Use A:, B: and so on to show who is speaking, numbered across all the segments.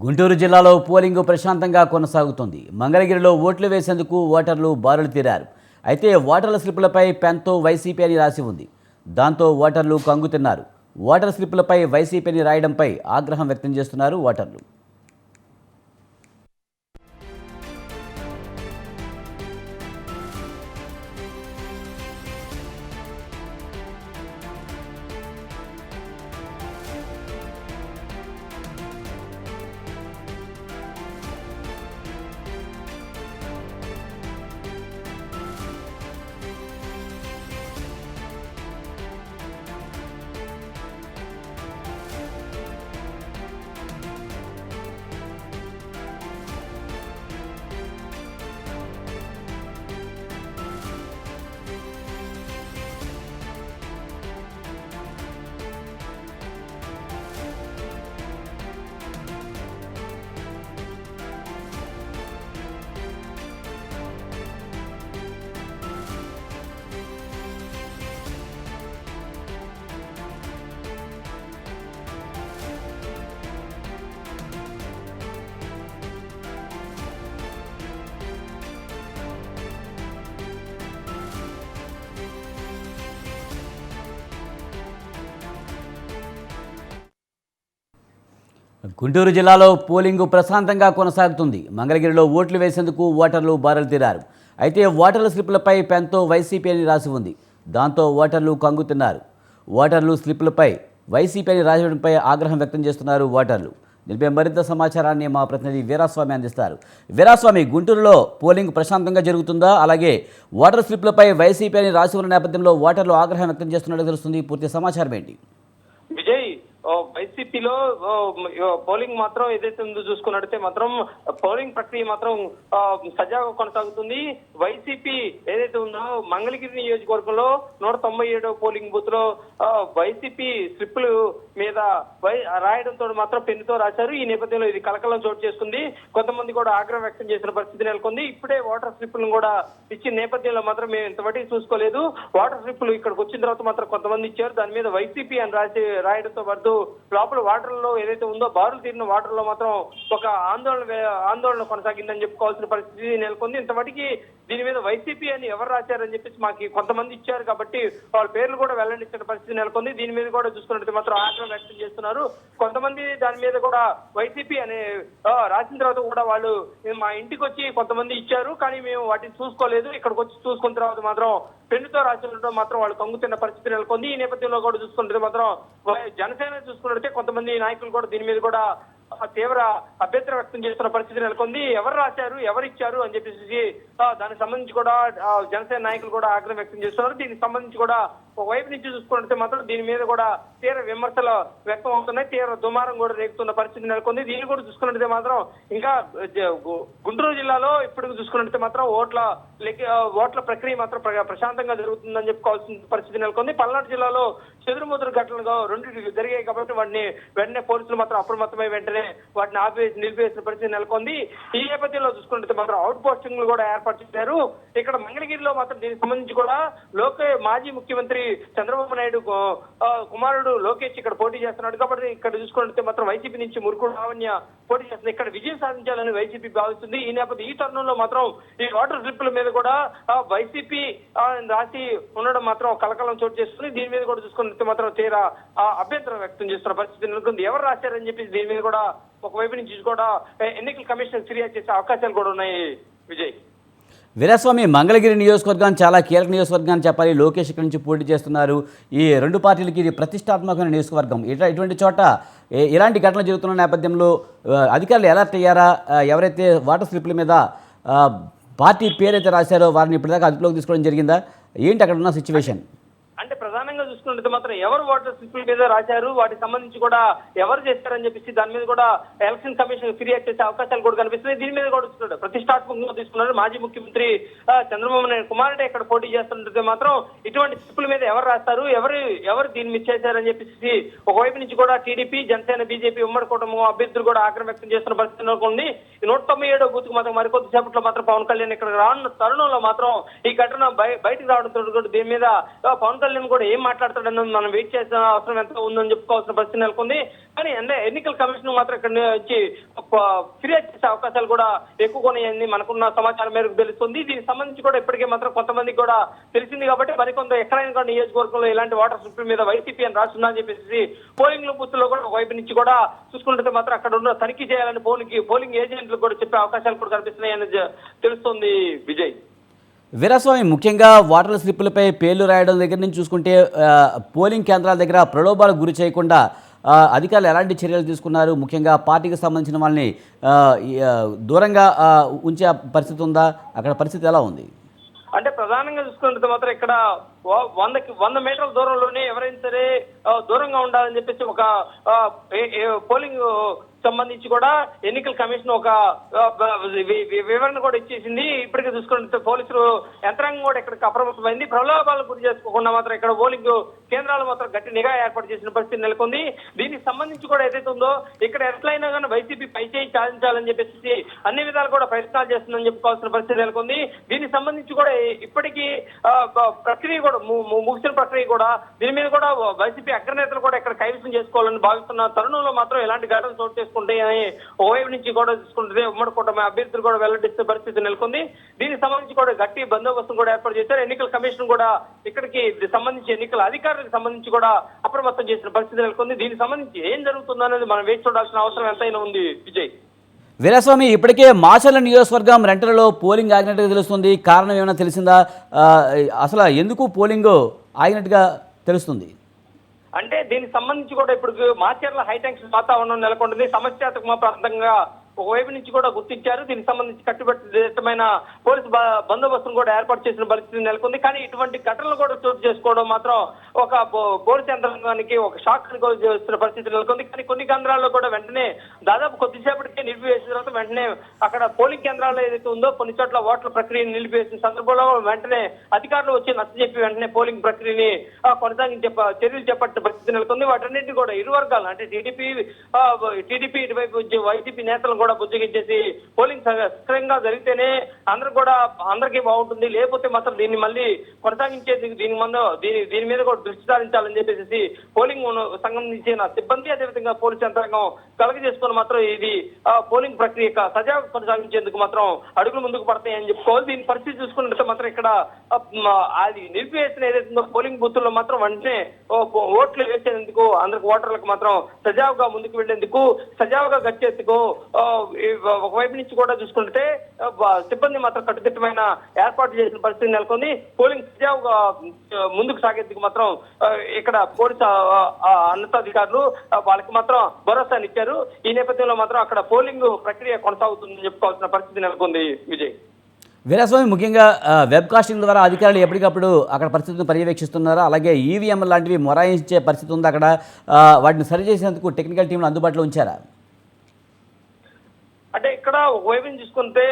A: గుంటూరు జిల్లాలో పోలింగ్ ప్రశాంతంగా కొనసాగుతుంది. మంగళగిరిలో ఓట్లు వేసేందుకు ఓటర్లు బారులు తీరారు. అయితే ఓటర్ల స్లిప్పులపై పెన్తో వైసీపీ అని రాసి ఉంది. దాంతో ఓటర్లు కంగుతిన్నారు. ఓటర్ స్లిప్పులపై వైసీపీని రాయడంపై ఆగ్రహం వ్యక్తం చేస్తున్నారు ఓటర్లు. గుంటూరు జిల్లాలో పోలింగ్ ప్రశాంతంగా కొనసాగుతుంది. మంగళగిరిలో ఓట్లు వేసేందుకు ఓటర్లు బారులు తీరారు. అయితే ఓటర్ల స్లిప్పులపై పెన్తో వైసీపీ అని రాసి ఉంది. దాంతో ఓటర్లు కంగుతున్నారు. ఓటర్లు స్లిప్పులపై వైసీపీ అని రాయడంపై ఆగ్రహం వ్యక్తం చేస్తున్నారు ఓటర్లు. దీనిపై మరింత సమాచారాన్ని మా ప్రతినిధి వీరాస్వామి అందిస్తారు. వీరాస్వామి, గుంటూరులో పోలింగ్ ప్రశాంతంగా జరుగుతుందా? అలాగే ఓటర్ స్లిప్పులపై వైసీపీ అని రాసి ఉన్న నేపథ్యంలో ఓటర్లు ఆగ్రహం వ్యక్తం చేస్తున్నట్టు తెలుస్తుంది. పూర్తి సమాచారం ఏంటి?
B: విజయ్, వైసీపీలో పోలింగ్ మాత్రం ఏదైతే ఉందో చూసుకున్నట్టయితే మాత్రం పోలింగ్ ప్రక్రియ మాత్రం సజావుగా కొనసాగుతుంది. వైసీపీ ఏదైతే ఉందో మంగళగిరి నియోజకవర్గంలో 197వ పోలింగ్ బూత్ లో వైసీపీ స్లిప్పులు మీద రాయడంతో మాత్రం పెన్నుతో రాశారు. ఈ నేపథ్యంలో ఇది కలకలం చోటు చేసుకుంది. కొంతమంది కూడా ఆగ్రహం వ్యక్తం చేసిన పరిస్థితి నెలకొంది. ఇప్పుడే ఓటర్ స్లిప్పులను కూడా ఇచ్చిన నేపథ్యంలో మాత్రం మేము ఇంతవరకు చూసుకోలేదు. ఓటర్ స్లిప్పులు ఇక్కడికి వచ్చిన తర్వాత మాత్రం కొంతమంది ఇచ్చారు. దాని మీద వైసీపీ అని రాయడంతో పాటు లోపల వాటర్లో ఏదైతే ఉందో బారులు తీరిన వాటర్లో మాత్రం ఒక ఆందోళన కొనసాగిందని చెప్పుకోవాల్సిన పరిస్థితి నెలకొంది. ఇంతవరకు దీని మీద వైసీపీ అని ఎవరు రాశారని చెప్పేసి మాకు కొంతమంది ఇచ్చారు కాబట్టి వాళ్ళ పేర్లు కూడా వెల్లడించిన పరిస్థితి నెలకొంది. దీని మీద కూడా చూసుకున్నట్టు మాత్రం ఆగ్రహం వ్యక్తం చేస్తున్నారు. కొంతమంది దాని మీద కూడా వైసీపీ అనే రాసిన తర్వాత కూడా వాళ్ళు మా ఇంటికి వచ్చి కొంతమంది ఇచ్చారు, కానీ మేము వాటిని చూసుకోలేదు. ఇక్కడికి వచ్చి చూసుకున్న తర్వాత మాత్రం పెన్నుతో రాసినట్టు మాత్రం వాళ్ళు కంగుతున్న పరిస్థితి నెలకొంది. ఈ నేపథ్యంలో కూడా చూసుకుంటే మాత్రం జనసేన చూసుకున్నట్టే కొంతమంది నాయకులు కూడా దీని మీద కూడా తీవ్ర అభ్యంతరం వ్యక్తం చేస్తున్న పరిస్థితి నెలకొంది. ఎవరు రాశారు, ఎవరు ఇచ్చారు అని చెప్పేసి దానికి సంబంధించి కూడా జనసేన నాయకులు కూడా ఆగ్రహం వ్యక్తం చేస్తున్నారు. దీనికి సంబంధించి కూడా ఒకవైపు నుంచి చూసుకుంటే మాత్రం దీని మీద కూడా తీవ్ర విమర్శలు వ్యక్తం అవుతున్నాయి. తీవ్ర దుమారం కూడా రేగుతున్న పరిస్థితి నెలకొంది. దీన్ని కూడా చూసుకున్నట్టే మాత్రం ఇంకా గుంటూరు జిల్లాలో ఇప్పుడు చూసుకున్నట్టే మాత్రం ఓట్ల ప్రక్రియ మాత్రం ప్రశాంతంగా జరుగుతుందని చెప్పుకోవాల్సిన పరిస్థితి నెలకొంది. పల్నాడు జిల్లాలో చెదురుముదురు ఘటనలుగా రెండు జరిగాయి కాబట్టి వాటిని వెంటనే పోలీసులు మాత్రం అప్రమత్తమై వెంటనే వాటిని నిలిపివేసిన పరిస్థితి నెలకొంది. ఈ నేపథ్యంలో చూసుకుంటే మాత్రం అవుట్ పోస్టింగ్లు కూడా ఏర్పాటు చేశారు. ఇక్కడ మంగళగిరిలో మాత్రం దీనికి సంబంధించి కూడా మాజీ ముఖ్యమంత్రి చంద్రబాబు నాయుడు కుమారుడు లోకేష్ ఇక్కడ పోటీ చేస్తున్నాడు కాబట్టి ఇక్కడ చూసుకుంటే మాత్రం వైసీపీ నుంచి మురుకుడు లావణ్య పోటీ చేస్తుంది. ఇక్కడ విజయం సాధించాలని వైసీపీ భావిస్తుంది. ఈ తరుణంలో మాత్రం ఈ ఓటర్ స్లిప్పుల మీద కూడా వైసీపీ రాసి ఉండడం మాత్రం కలకలం చోటు చేస్తుంది. దీని మీద కూడా చూసుకుంటే మాత్రం తీరా అభ్యంతరం వ్యక్తం చేస్తున్న పరిస్థితి నెలకొంది. ఎవరు రాశారని చెప్పి దీని మీద కూడా ఒకవైపు నుంచి కూడా ఎన్నికల కమిషన్ ఫిర్యాదు చేసే అవకాశాలు కూడా ఉన్నాయి. విజయ్,
A: వీరాస్వామి, మంగళగిరి నియోజకవర్గాన్ని చాలా కీలక నియోజకవర్గాన్ని చెప్పాలి. లోకేష్ ఇక్కడి నుంచి పోటీ చేస్తున్నారు. ఈ రెండు పార్టీలకి ఇది ప్రతిష్టాత్మకమైన నియోజకవర్గం. ఇటువంటి చోట ఇలాంటి ఘటనలు జరుగుతున్న నేపథ్యంలో అధికారులు అలర్ట్ అయ్యారా? ఎవరైతే వాటర్ స్లిప్ల మీద పార్టీ పేరైతే రాశారో వారిని ఇప్పటిదాకా అదుపులోకి తీసుకోవడం జరిగిందా? ఏంటి అక్కడ ఉన్న సిచ్యువేషన్?
B: అంటే ప్రధానంగా చూసుకున్నట్టు మాత్రం ఎవరు ఓటర్ స్లిప్పుల మీద రాశారు, వాటికి సంబంధించి కూడా ఎవరు చేస్తారని చెప్పేసి దాని మీద కూడా ఎలక్షన్ కమిషన్ ఫిర్యాదు చేసే అవకాశాలు కూడా కనిపిస్తున్నాయి. దీని మీద కూడా చూస్తున్నాడు ప్రతిష్టాత్మకంగా తీసుకున్నారు. మాజీ ముఖ్యమంత్రి చంద్రబాబు నాయుడు కుమారుడే ఇక్కడ పోటీ చేస్తుంటే మాత్రం ఇటువంటి స్లిప్పుల మీద ఎవరు రాస్తారు, ఎవరు దీన్ని మిస్ చేశారని చెప్పేసి ఒకవైపు నుంచి కూడా టీడీపీ, జనసేన, బీజేపీ ఉమ్మడి కుటుంబం అభ్యర్థులు కూడా ఆగ్రహం వ్యక్తం చేస్తున్న పరిస్థితి ఉంది. 197వ బూత్ కు మాత్రం మరికొద్దిసేపట్లో మాత్రం పవన్ కళ్యాణ్ ఇక్కడ రానున్న తరుణంలో మాత్రం ఈ ఘటన బయటకు రావడంతో దీని మీద పవన్ కళ్యాణ్ కూడా ఏం మాట్లాడుతున్నారు మాట్లాడతాడని మనం వెయిట్ చేసిన అవసరం ఎంత ఉందని చెప్పుకోవాల్సిన పరిస్థితి నెలకొంది. కానీ ఎన్నికల కమిషన్ మాత్రం ఇక్కడ నుంచి ఫిర్యాదు చేసే అవకాశాలు కూడా ఎక్కువగా ఉన్నాయని మనకున్న సమాచారం మేరకు తెలుస్తుంది. దీనికి సంబంధించి కూడా ఇప్పటికే మాత్రం కొంతమందికి కూడా తెలిసింది కాబట్టి మరికొంత ఎక్కడైనా కూడా నియోజకవర్గంలో ఇలాంటి వాటర్ స్లిప్ మీద వైసీపీ అని రాస్తుందని చెప్పేసి పోలింగ్ బూత్ లో కూడా వైపు నుంచి కూడా చూసుకుంటే మాత్రం అక్కడ ఉన్న తనిఖీ చేయాలని పోలింగ్ ఏజెంట్లు కూడా చెప్పే అవకాశాలు కూడా కనిపిస్తున్నాయని తెలుస్తోంది విజయ్.
A: వీరస్వామి, ముఖ్యంగా వాటర్ స్లిప్పులపై పేర్లు రాయడం దగ్గర నుంచి చూసుకుంటే పోలింగ్ కేంద్రాల దగ్గర ప్రలోభాలకు గురి చేయకుండా అధికారులు ఎలాంటి చర్యలు తీసుకున్నారు? ముఖ్యంగా పార్టీకి సంబంధించిన వాళ్ళని దూరంగా ఉంచే పరిస్థితి ఉందా? అక్కడ పరిస్థితి ఎలా ఉంది?
B: అంటే ప్రధానంగా చూసుకుంటే మాత్రం ఇక్కడ 100 మీటర్ల దూరంలోనే ఎవరైనా సరే దూరంగా ఉండాలని చెప్పేసి ఒక పోలింగ్ సంబంధించి కూడా ఎన్నికల కమిషన్ ఒక వివరణ కూడా ఇచ్చేసింది. ఇప్పటికే చూసుకుంటే పోలీసులు యంత్రాంగం కూడా ఇక్కడికి అప్రమత్తమైంది. ప్రలోభాలకు గురి చేసుకోకుండా మాత్రం ఇక్కడ పోలింగ్ కేంద్రాలు మాత్రం గట్టి నిఘా ఏర్పాటు చేసిన పరిస్థితి నెలకొంది. దీనికి సంబంధించి కూడా ఏదైతే ఉందో ఇక్కడ ఎట్లయినా కానీ వైసీపీ పైచేయి సాధించాలని చెప్పేసి అన్ని విధాలు కూడా ప్రయత్నాలు చేస్తుందని చెప్పుకోవాల్సిన పరిస్థితి నెలకొంది. దీనికి సంబంధించి కూడా ఇప్పటికీ ప్రక్రియ కూడా ముగిసిన ప్రక్రియ కూడా దీని మీద కూడా వైసీపీ అగ్రనేతలు కూడా ఇక్కడ కైవసం చేసుకోవాలని భావిస్తున్న తరుణంలో మాత్రం ఎలాంటి ఘటనలు చోటు చేసుకుంటాయని ఓవైపు నుంచి కూడా చూసుకుంటే ఉమ్మడి కూటమి అభ్యర్థులు కూడా వెల్లడిస్తే పరిస్థితి నెలకొంది. దీనికి సంబంధించి కూడా గట్టి బందోబస్తు కూడా ఏర్పాటు చేశారు. ఎన్నికల కమిషన్ కూడా ఇక్కడికి సంబంధించి ఎన్నికల అధికారులకు సంబంధించి కూడా అప్రమత్తం చేసిన పరిస్థితి నెలకొంది. దీనికి సంబంధించి ఏం జరుగుతుందనేది మనం వేచి చూడాల్సిన అవసరం ఎంతైనా ఉంది విజయ్.
A: వీరస్వామి, ఇప్పటికే మాచర్ల నియోజకవర్గం రెంటలలో పోలింగ్ ఆగినట్టుగా తెలుస్తుంది. కారణం ఏమైనా తెలిసిందా? అసలు ఎందుకు పోలింగ్ ఆగినట్టుగా తెలుస్తుంది?
B: అంటే దీనికి సంబంధించి కూడా ఇప్పుడు మాచర్ల హైటెన్షన్ వాతావరణం నెలకొంటుంది. సమస్యాత్మక ప్రాంతంగా ఒకవైపు నుంచి కూడా గుర్తించారు. దీనికి సంబంధించి కట్టుబట్టమైన పోలీసు బందోబస్తును కూడా ఏర్పాటు చేసిన పరిస్థితి నెలకొంది. కానీ ఇటువంటి ఘటనలు కూడా చోటు చేసుకోవడం మాత్రం ఒక పోలీసు యంత్రాంగానికి ఒక షాక్ చేస్తున్న పరిస్థితి నెలకొంది. కానీ కొన్ని కేంద్రాల్లో కూడా వెంటనే దాదాపు కొద్దిసేపటికే నిలిపివేసిన తర్వాత వెంటనే అక్కడ పోలింగ్ కేంద్రాల్లో ఏదైతే ఉందో కొన్ని చోట్ల ఓట్ల ప్రక్రియను నిలిపివేసిన సందర్భంలో వెంటనే అధికారులు వచ్చి నచ్చజెప్పి వెంటనే పోలింగ్ ప్రక్రియని కొనసాగించే చర్యలు చేపట్టిన పరిస్థితి నెలకొంది. వాటన్నింటి కూడా ఇరు వర్గాలు అంటే టీడీపీ ఇటువైపు వైసీపీ నేతలు కూడా బుజ్జగించేసి పోలింగ్ సక్రమంగా జరిగితేనే అందరికీ బాగుంటుంది, లేకపోతే మాత్రం దీన్ని మళ్ళీ కొనసాగించేది దీని మీద కూడా దృష్టి సారించాలని చెప్పేసి పోలింగ్ సంబంధించిన సిబ్బంది అదేవిధంగా పోలీసు యంత్రాంగం కలగజేసుకుని మాత్రం ఇది పోలింగ్ ప్రక్రియ సజావుగా కొనసాగించేందుకు మాత్రం అడుగులు ముందుకు పడతాయని చెప్పుకోవాలి. దీని పరిస్థితి చూసుకున్నట్టు మాత్రం ఇక్కడ అది నిలిపివేసిన ఏదైతుందో పోలింగ్ బూతుల్లో మాత్రం వెంటనే ఓట్లు వేసేందుకు అందరికి ఓటర్లకు మాత్రం సజావుగా ముందుకు వెళ్లేందుకు సజావుగా గడిచేందుకు ఒకవైపు నుంచి కూడా చూసుకుంటే సిబ్బంది మాత్రం కట్టుదిట్టమైన ఏర్పాటు చేసిన పరిస్థితి నెలకొంది. పోలింగ్ సజావుగా ముందుకు సాగేందుకు మాత్రం ఇక్కడ పోలీసు ఉన్నతాధికారులు వాళ్ళకి మాత్రం భరోసానిచ్చారు. ఈ నేపథ్యంలో మాత్రం అక్కడ పోలింగ్ ప్రక్రియ కొనసాగుతుందని చెప్పుకోవాల్సిన పరిస్థితి నెలకొంది విజయ్.
A: వీరస్వామి, ముఖ్యంగా వెబ్ కాస్టింగ్ ద్వారా అధికారులు ఎప్పటికప్పుడు అక్కడ పరిస్థితిని పర్యవేక్షిస్తున్నారా? అలాగే ఈవీఎం లాంటివి మొరాయించే పరిస్థితి ఉందా? అక్కడ వాటిని సరిచేసేందుకు టెక్నికల్ టీంలు అందుబాటులో ఉంచారా?
B: అంటే ఇక్కడ ఒకవైపు చూసుకుంటే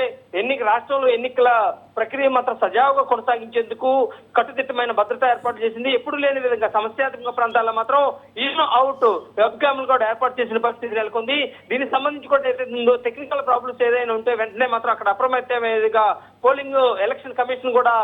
B: రాష్ట్రంలో ఎన్నికల ప్రక్రియ మాత్రం సజావుగా కొనసాగించేందుకు కట్టుదిట్టమైన భద్రత ఏర్పాటు చేసింది. ఎప్పుడు లేని విధంగా సమస్యాత్మక ప్రాంతాల్లో మాత్రం ఇన్ అవుట్ వెబ్ క్యామ్లు కూడా ఏర్పాటు చేసిన పరిస్థితి నెలకొంది. దీనికి సంబంధించి కూడా ఏదైతే టెక్నికల్ ప్రాబ్లమ్స్ ఏదైనా ఉంటే వెంటనే మాత్రం అక్కడ అప్రమత్తమయ్యేదిగా పోలింగ్ ఎలక్షన్ కమిషన్ కూడా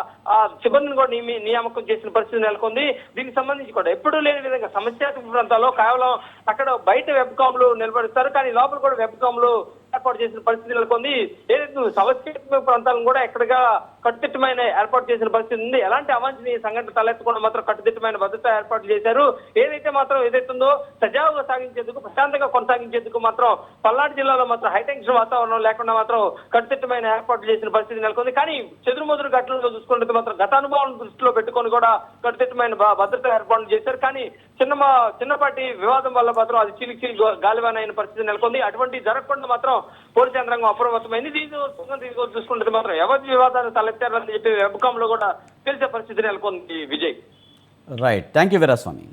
B: సిబ్బందిని కూడా నియామకం చేసిన పరిస్థితి నెలకొంది. దీనికి సంబంధించి కూడా ఎప్పుడు లేని విధంగా సమస్యాత్మక ప్రాంతాల్లో కేవలం అక్కడ బయట వెబ్ కామ్లు నిలబడిస్తారు, కానీ లోపల కూడా వెబ్ కామ్లు ఏర్పాటు చేసిన పరిస్థితి నెలకొంది. ఏదైతే సమస్యాత్మక ప్రాంతాలను కూడా ఎక్కడగా కట్టుదిట్టమైన ఏర్పాటు చేసిన పరిస్థితి ఉంది. ఎలాంటి అవాంఛనీయ సంఘటన తలెత్తకుండా మాత్రం కట్టుదిట్టమైన భద్రత ఏర్పాటు చేశారు. ఏదైతుందో సజావుగా సాగించేందుకు ప్రశాంతంగా కొనసాగించేందుకు మాత్రం పల్నాడు జిల్లాలో మాత్రం హైటెన్షన్ వాతావరణం లేకుండా మాత్రం కట్టుదిట్టమైన ఏర్పాట్లు చేసిన పరిస్థితి నెలకొంది. కానీ చెదురుమదురు ఘటనలో చూసుకుంటే మాత్రం గత అనుభవం దృష్టిలో పెట్టుకొని కూడా కట్టుదిట్టమైన భద్రత ఏర్పాట్లు చేశారు. కానీ చిన్నపాటి వివాదం వల్ల మాత్రం అది చిలికి గాలివానైన పరిస్థితి నెలకొంది. అటువంటి జరగకుండా మాత్రం పోలీసు యంత్రాంగం అప్రమత్తమైంది. దీని చూసుకుంటే మాత్రం ఎవరి వివాదాలు తలెత్తారని చెప్పి వెబ్కామ్ లో కూడా తెలిసే పరిస్థితి నెలకొంది Vijay.
A: Right, thank you Veeraswamy.